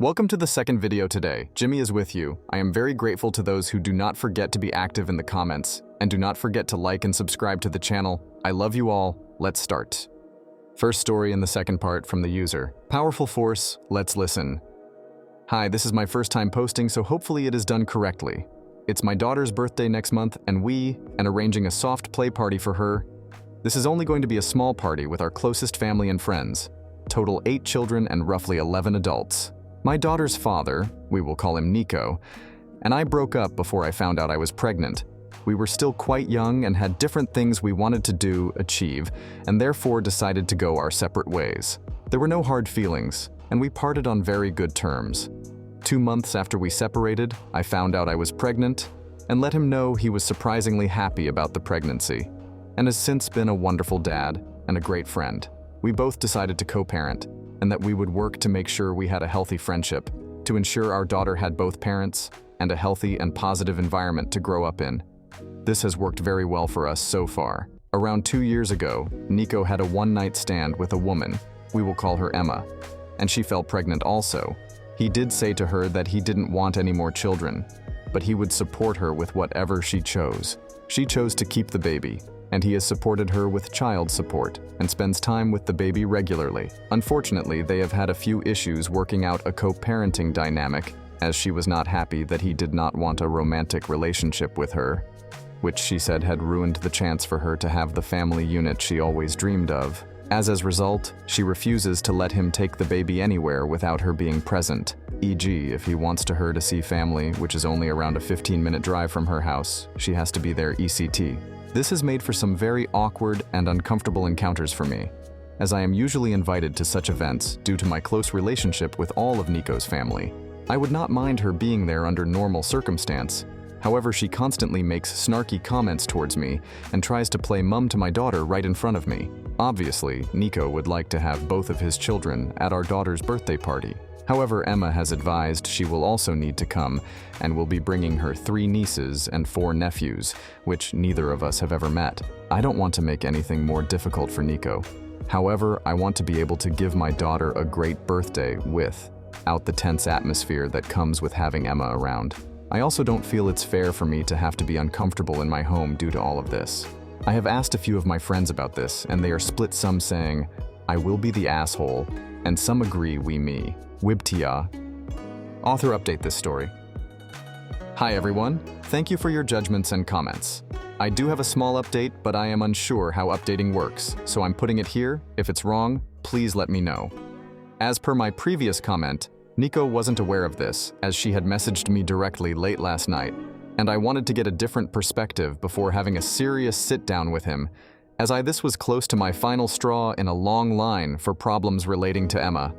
Welcome to the second video today. Jimmy is with you. I am very grateful to those who do not forget to be active in the comments, and do not forget to like and subscribe to the channel. I love you all. Let's start. First story in the second part from the user. Powerful force, let's listen. Hi, this is my first time posting, so hopefully it is done correctly. It's my daughter's birthday next month, and arranging a soft play party for her. This is only going to be a small party with our closest family and friends. Total 8 children and roughly 11 adults. My daughter's father, we will call him Nico, and I broke up before I found out I was pregnant. We were still quite young and had different things we wanted to achieve, and therefore decided to go our separate ways. There were no hard feelings, and we parted on very good terms. 2 months after we separated, I found out I was pregnant, and let him know he was surprisingly happy about the pregnancy, and has since been a wonderful dad and a great friend. We both decided to co-parent, and that we would work to make sure we had a healthy friendship, to ensure our daughter had both parents and a healthy and positive environment to grow up in. This has worked very well for us so far. Around 2 years ago, Nico had a one-night stand with a woman, we will call her Emma, and she fell pregnant also. He did say to her that he didn't want any more children, but he would support her with whatever she chose. She chose to keep the baby, and he has supported her with child support and spends time with the baby regularly. Unfortunately, they have had a few issues working out a co-parenting dynamic, as she was not happy that he did not want a romantic relationship with her, which she said had ruined the chance for her to have the family unit she always dreamed of. As a result, she refuses to let him take the baby anywhere without her being present, e.g. if he wants her to see family, which is only around a 15-minute drive from her house, she has to be there ECT. This has made for some very awkward and uncomfortable encounters for me, as I am usually invited to such events due to my close relationship with all of Nico's family. I would not mind her being there under normal circumstance. However, she constantly makes snarky comments towards me and tries to play mum to my daughter right in front of me. Obviously, Nico would like to have both of his children at our daughter's birthday party. However, Emma has advised she will also need to come and will be bringing her 3 nieces and 4 nephews, which neither of us have ever met. I don't want to make anything more difficult for Nico. However, I want to be able to give my daughter a great birthday without the tense atmosphere that comes with having Emma around. I also don't feel it's fair for me to have to be uncomfortable in my home due to all of this. I have asked a few of my friends about this, and they are split, some saying, I will be the asshole, and some agree me. Wibtia. Author update this story. Hi everyone, thank you for your judgments and comments. I do have a small update, but I am unsure how updating works, so I'm putting it here. If it's wrong, please let me know. As per my previous comment, Nico wasn't aware of this, as she had messaged me directly late last night, and I wanted to get a different perspective before having a serious sit-down with him, as this was close to my final straw in a long line for problems relating to Emma.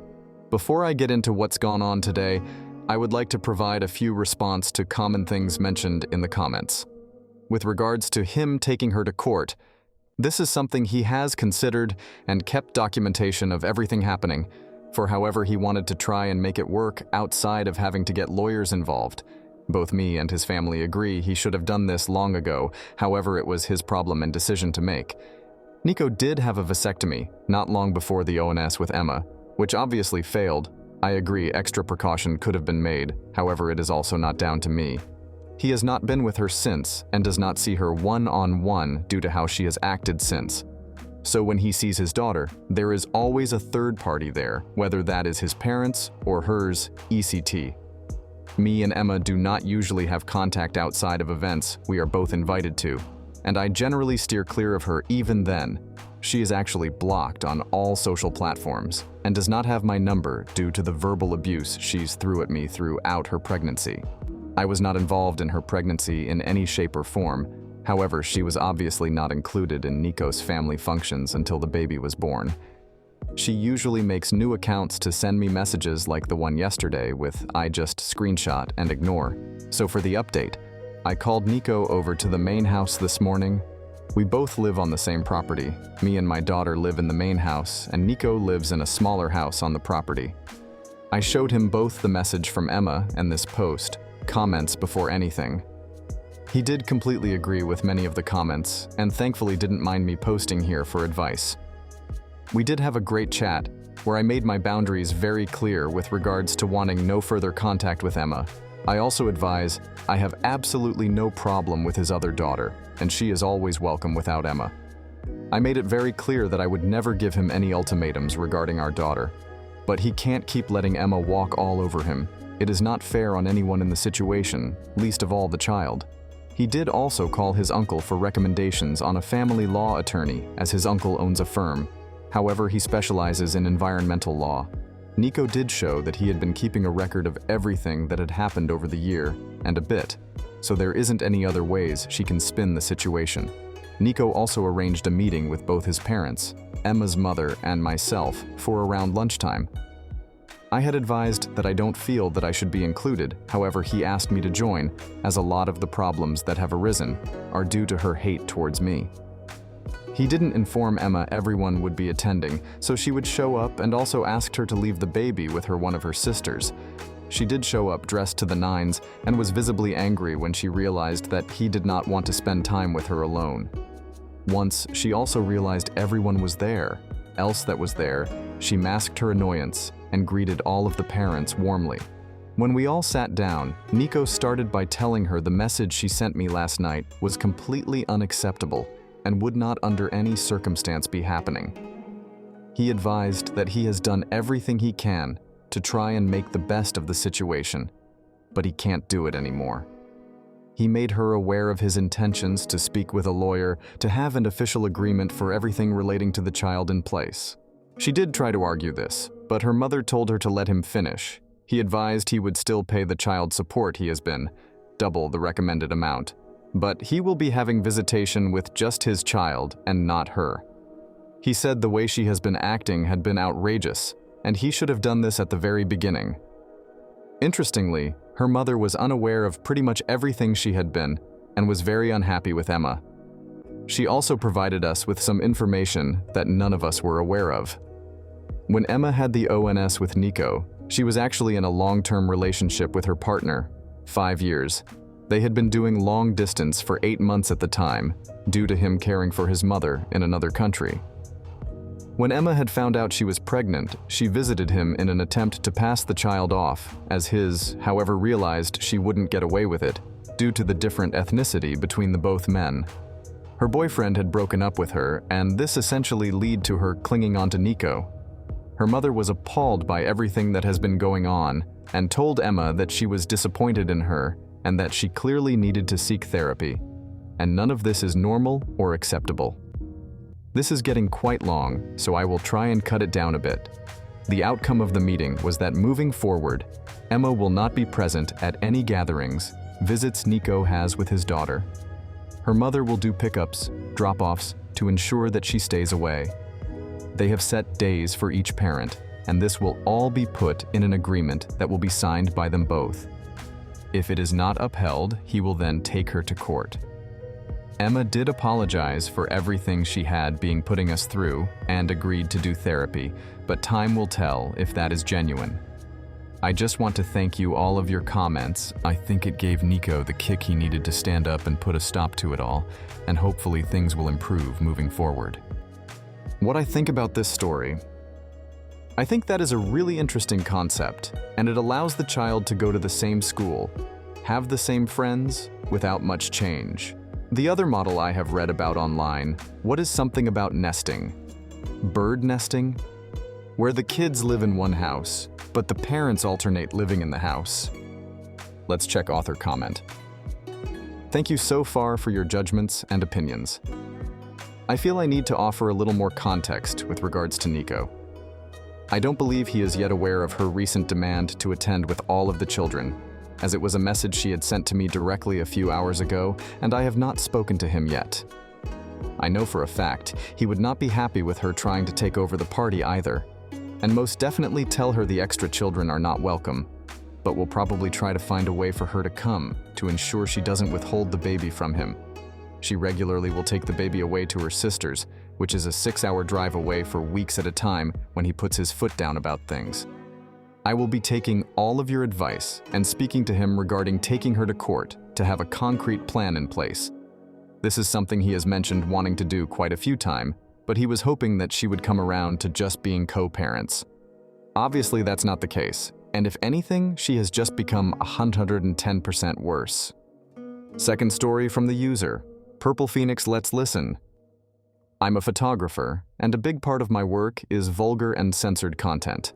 Before I get into what's gone on today, I would like to provide a few response to common things mentioned in the comments. With regards to him taking her to court, this is something he has considered and kept documentation of everything happening, for however he wanted to try and make it work outside of having to get lawyers involved. Both me and his family agree he should have done this long ago, however it was his problem and decision to make. Nico did have a vasectomy not long before the ONS with Emma, which obviously failed. I agree extra precaution could have been made, however it is also not down to me. He has not been with her since and does not see her one-on-one due to how she has acted since. So when he sees his daughter, there is always a third party there, whether that is his parents or hers, ECT. Me and Emma do not usually have contact outside of events we are both invited to, and I generally steer clear of her even then. She is actually blocked on all social platforms and does not have my number due to the verbal abuse she's threw at me throughout her pregnancy. I was not involved in her pregnancy in any shape or form. However, she was obviously not included in Nico's family functions until the baby was born. She usually makes new accounts to send me messages like the one yesterday with I just screenshot and ignore. So for the update, I called Nico over to the main house this morning. We both live on the same property. Me and my daughter live in the main house, and Nico lives in a smaller house on the property. I showed him both the message from Emma and this post, comments before anything. He did completely agree with many of the comments, and thankfully didn't mind me posting here for advice. We did have a great chat, where I made my boundaries very clear with regards to wanting no further contact with Emma. I also advise I have absolutely no problem with his other daughter, and she is always welcome without Emma. I made it very clear that I would never give him any ultimatums regarding our daughter. But he can't keep letting Emma walk all over him. It is not fair on anyone in the situation, least of all the child. He did also call his uncle for recommendations on a family law attorney, as his uncle owns a firm. However, he specializes in environmental law. Nico did show that he had been keeping a record of everything that had happened over the year, and a bit, so there isn't any other ways she can spin the situation. Nico also arranged a meeting with both his parents, Emma's mother and myself, for around lunchtime. I had advised that I don't feel that I should be included, however he asked me to join, as a lot of the problems that have arisen are due to her hate towards me. He didn't inform Emma everyone would be attending, so she would show up and also asked her to leave the baby with one of her sisters. She did show up dressed to the nines and was visibly angry when she realized that he did not want to spend time with her alone. Once, she also realized everyone was there, else that was there, she masked her annoyance and greeted all of the parents warmly. When we all sat down, Nico started by telling her the message she sent me last night was completely unacceptable and would not under any circumstance be happening. He advised that he has done everything he can to try and make the best of the situation, but he can't do it anymore. He made her aware of his intentions to speak with a lawyer to have an official agreement for everything relating to the child in place. She did try to argue this, but her mother told her to let him finish. He advised he would still pay the child support he has been, double the recommended amount, but he will be having visitation with just his child and not her. He said the way she has been acting had been outrageous, and he should have done this at the very beginning. Interestingly, her mother was unaware of pretty much everything she had been and was very unhappy with Emma. She also provided us with some information that none of us were aware of. When Emma had the ONS with Nico, she was actually in a long-term relationship with her partner, 5 years. They had been doing long distance for 8 months at the time, due to him caring for his mother in another country. When Emma had found out she was pregnant, she visited him in an attempt to pass the child off as his, however realized she wouldn't get away with it, due to the different ethnicity between the both men. Her boyfriend had broken up with her, and this essentially led to her clinging onto Nico. Her mother was appalled by everything that has been going on, and told Emma that she was disappointed in her and that she clearly needed to seek therapy, and none of this is normal or acceptable. This is getting quite long, so I will try and cut it down a bit. The outcome of the meeting was that moving forward, Emma will not be present at any gatherings, visits Nico has with his daughter. Her mother will do pickups, drop-offs to ensure that she stays away. They have set days for each parent, and this will all be put in an agreement that will be signed by them both. If it is not upheld, he will then take her to court. Emma did apologize for everything she had been putting us through and agreed to do therapy, but time will tell if that is genuine. I just want to thank you all of your comments. I think it gave Nico the kick he needed to stand up and put a stop to it all, and hopefully things will improve moving forward. What I think about this story: I think that is a really interesting concept, and it allows the child to go to the same school, have the same friends, without much change. The other model I have read about online, what is something about nesting? Bird nesting? Where the kids live in one house, but the parents alternate living in the house. Let's check author comment. Thank you so far for your judgments and opinions. I feel I need to offer a little more context with regards to Nico. I don't believe he is yet aware of her recent demand to attend with all of the children, as it was a message she had sent to me directly a few hours ago, and I have not spoken to him yet. I know for a fact he would not be happy with her trying to take over the party either, and most definitely tell her the extra children are not welcome, but will probably try to find a way for her to come to ensure she doesn't withhold the baby from him. She regularly will take the baby away to her sister's, which is a 6-hour drive away for weeks at a time when he puts his foot down about things. I will be taking all of your advice and speaking to him regarding taking her to court to have a concrete plan in place. This is something he has mentioned wanting to do quite a few times, but he was hoping that she would come around to just being co-parents, Obviously, that's not the case, and if anything, she has just become 110% worse. Second story from the user. Purple Phoenix Let's Listen. I'm a photographer, and a big part of my work is vulgar and censored content.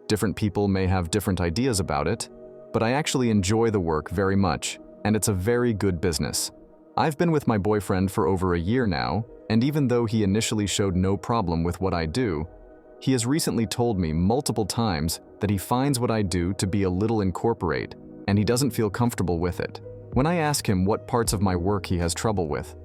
Different people may have different ideas about it, but I actually enjoy the work very much, and it's a very good business. I've been with my boyfriend for over a year now, and even though he initially showed no problem with what I do, he has recently told me multiple times that he finds what I do to be a little incorporate, and he doesn't feel comfortable with it. When I ask him what parts of my work he has trouble with,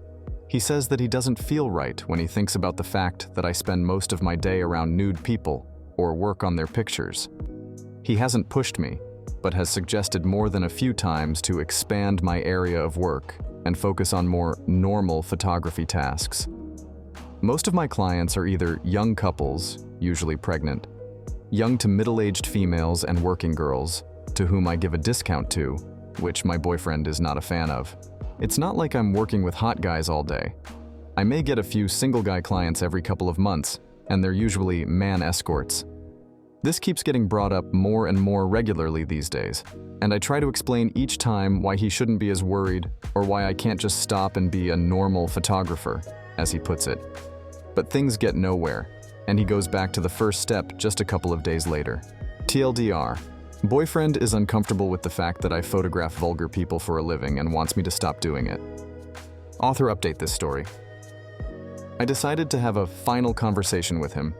he says that he doesn't feel right when he thinks about the fact that I spend most of my day around nude people or work on their pictures. He hasn't pushed me, but has suggested more than a few times to expand my area of work and focus on more normal photography tasks. Most of my clients are either young couples, usually pregnant, young to middle-aged females and working girls, to whom I give a discount to, which my boyfriend is not a fan of. It's not like I'm working with hot guys all day. I may get a few single guy clients every couple of months, and they're usually man escorts. This keeps getting brought up more and more regularly these days, and I try to explain each time why he shouldn't be as worried or why I can't just stop and be a normal photographer, as he puts it. But things get nowhere, and he goes back to the first step just a couple of days later. TLDR. Boyfriend is uncomfortable with the fact that I photograph vulgar people for a living and wants me to stop doing it. Author update this story. I decided to have a final conversation with him,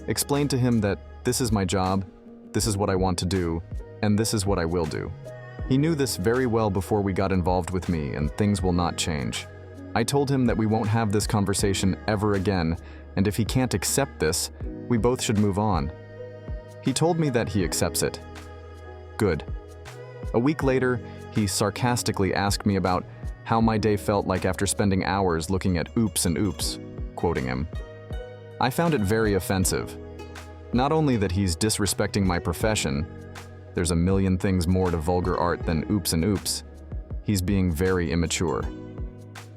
explain to him that this is my job, this is what I want to do, and this is what I will do. He knew this very well before we got involved with me, and things will not change. I told him that we won't have this conversation ever again, and if he can't accept this, we both should move on. He told me that he accepts it. Good. A week later, he sarcastically asked me about how my day felt like after spending hours looking at oops and oops, quoting him. I found it very offensive. Not only that he's disrespecting my profession, there's a million things more to vulgar art than oops and oops. He's being very immature.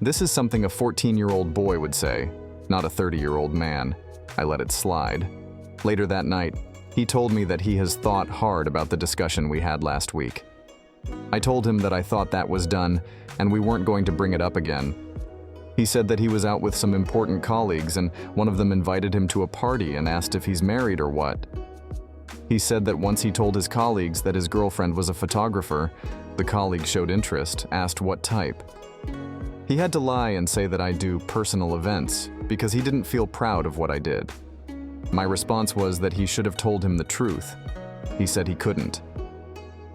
This is something a 14-year-old boy would say, not a 30-year-old man. I let it slide. Later that night, he told me that he has thought hard about the discussion we had last week. I told him that I thought that was done and we weren't going to bring it up again. He said that he was out with some important colleagues and one of them invited him to a party and asked if he's married or what. He said that once he told his colleagues that his girlfriend was a photographer, the colleague showed interest, asked what type. He had to lie and say that I do personal events because he didn't feel proud of what I did. My response was that he should have told him the truth. He said he couldn't.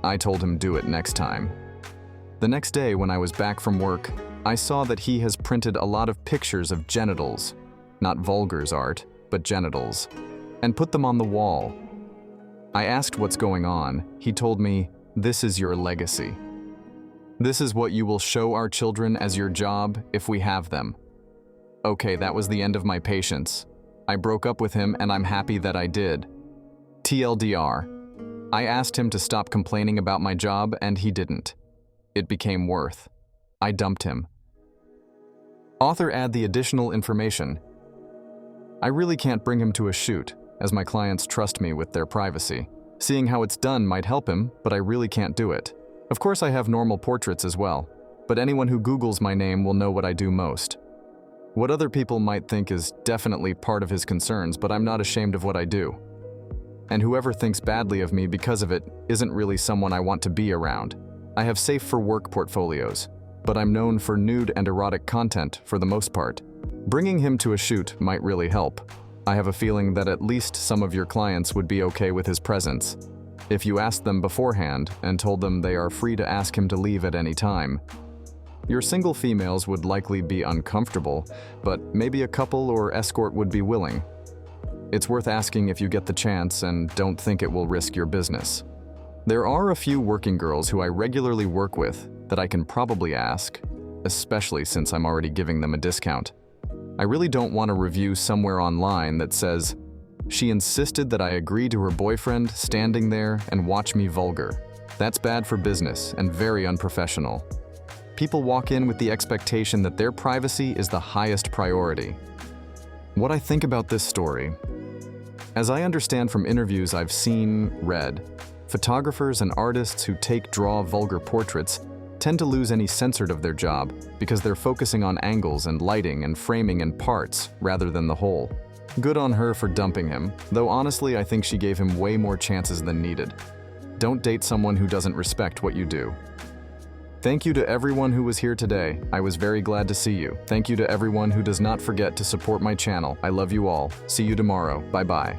I told him do it next time. The next day when I was back from work, I saw that he has printed a lot of pictures of genitals, not vulgar's art, but genitals, and put them on the wall. I asked what's going on. He told me, "This is your legacy. This is what you will show our children as your job if we have them." Okay, that was the end of my patience. I broke up with him and I'm happy that I did. TLDR. I asked him to stop complaining about my job and he didn't. It became worse. I dumped him. Author add the additional information. I really can't bring him to a shoot, as my clients trust me with their privacy. Seeing how it's done might help him, but I really can't do it. Of course I have normal portraits as well, but anyone who Googles my name will know what I do most. What other people might think is definitely part of his concerns, but I'm not ashamed of what I do. And whoever thinks badly of me because of it isn't really someone I want to be around. I have safe for work portfolios, but I'm known for nude and erotic content for the most part. Bringing him to a shoot might really help. I have a feeling that at least some of your clients would be okay with his presence. If you asked them beforehand and told them they are free to ask him to leave at any time. Your single females would likely be uncomfortable, but maybe a couple or escort would be willing. It's worth asking if you get the chance and don't think it will risk your business. There are a few working girls who I regularly work with that I can probably ask, especially since I'm already giving them a discount. I really don't want to review somewhere online that says, "She insisted that I agree to her boyfriend standing there and watch me vulgar." That's bad for business and very unprofessional. People walk in with the expectation that their privacy is the highest priority. What I think about this story. As I understand from interviews I've seen, read, photographers and artists who draw vulgar portraits tend to lose any censored of their job because they're focusing on angles and lighting and framing in parts rather than the whole. Good on her for dumping him, though honestly I think she gave him way more chances than needed. Don't date someone who doesn't respect what you do. Thank you to everyone who was here today. I was very glad to see you. Thank you to everyone who does not forget to support my channel. I love you all. See you tomorrow. Bye-bye.